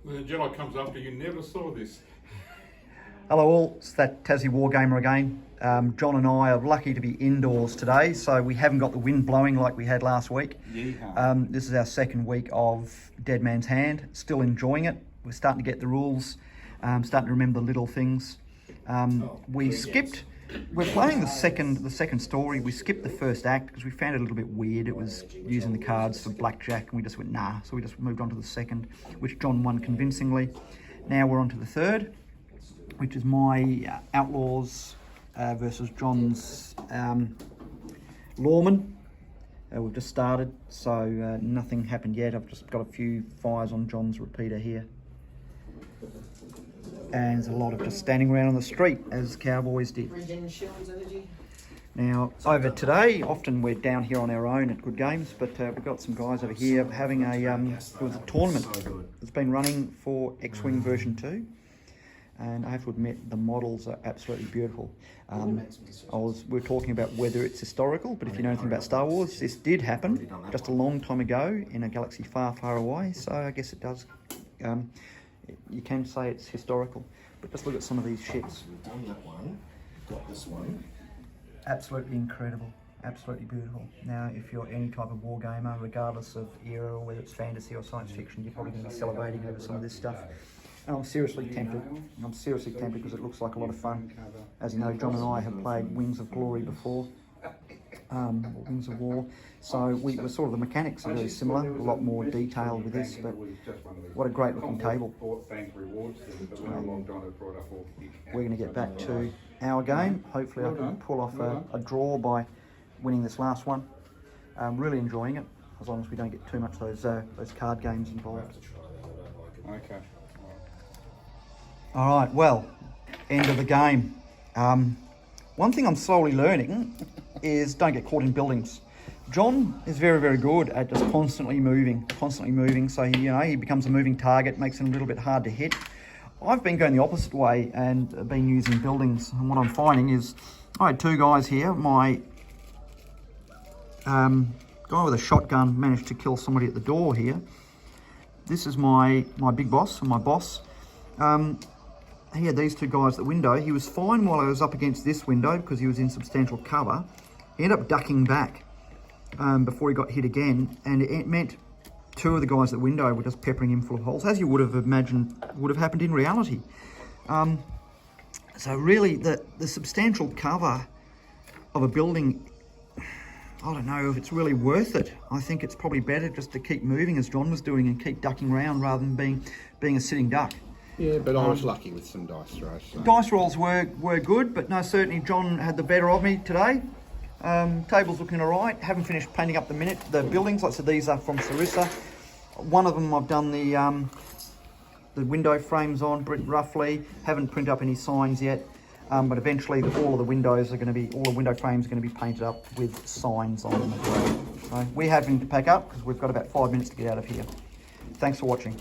When the Jedi comes after you, never saw this. Hello all, it's that Tassie Wargamer again. John and I are lucky to be indoors today, so we haven't got the wind blowing like we had last week. This is our second week of Dead Man's Hand, still enjoying it. We're starting to get the rules, starting to remember the little things. We're playing the second story. We skipped the first act because we found it a little bit weird. It was using the cards for blackjack and we just went nah, so we just moved on to the second, which John won convincingly. Now we're on to the third, which is my Outlaws versus John's Lawman. We've just started, so nothing happened yet. I've just got a few fires on John's repeater here. And there's a lot of just standing around on the street, as cowboys did. Now, over today, often we're down here on our own at Good Games, but we've got some guys over here having it was a tournament that's been running for X-Wing version 2. And I have to admit, the models are absolutely beautiful. We were talking about whether it's historical, but if you know anything about Star Wars, this did happen just a long time ago in a galaxy far, far away. So I guess it does. You can say it's historical, but just look at some of these ships. We've done that one. Got this one. Absolutely incredible. Absolutely beautiful. Now, if you're any type of war gamer, regardless of era or whether it's fantasy or science fiction, you're probably going to be salivating over some of this stuff. And I'm seriously tempted. Because it looks like a lot of fun. As you know, John and I have played Wings of Glory before, Wings of War. So we're sort of, the mechanics are very similar, a lot more detailed with this, but what a great looking table. We're going to get back to our game. Hopefully I can pull off a draw by winning this last one. Really enjoying it, as long as we don't get too much those card games involved. Okay. All right, well, end of the game. One thing I'm slowly learning is don't get caught in buildings. John is very, very good at just constantly moving. So he becomes a moving target, makes it a little bit hard to hit. I've been going the opposite way and been using buildings. And what I'm finding is, I had two guys here. My guy with a shotgun managed to kill somebody at the door here. This is my big boss, and my boss. He had these two guys at the window. He was fine while I was up against this window because he was in substantial cover. He ended up ducking back before he got hit again, and it meant two of the guys at the window were just peppering him full of holes, as you would have imagined would have happened in reality. So really, the substantial cover of a building, I don't know if it's really worth it. I think it's probably better just to keep moving as John was doing and keep ducking around rather than being a sitting duck. Yeah, but I was lucky with some dice rolls. So. Dice rolls were good, but no, certainly John had the better of me today. Table's looking all right. Haven't finished painting up the buildings. Like I said, these are from Sarissa. One of them I've done the window frames on roughly. Haven't printed up any signs yet, but eventually all the window frames are going to be painted up with signs on them as well. So we're having to pack up because we've got about 5 minutes to get out of here. Thanks for watching.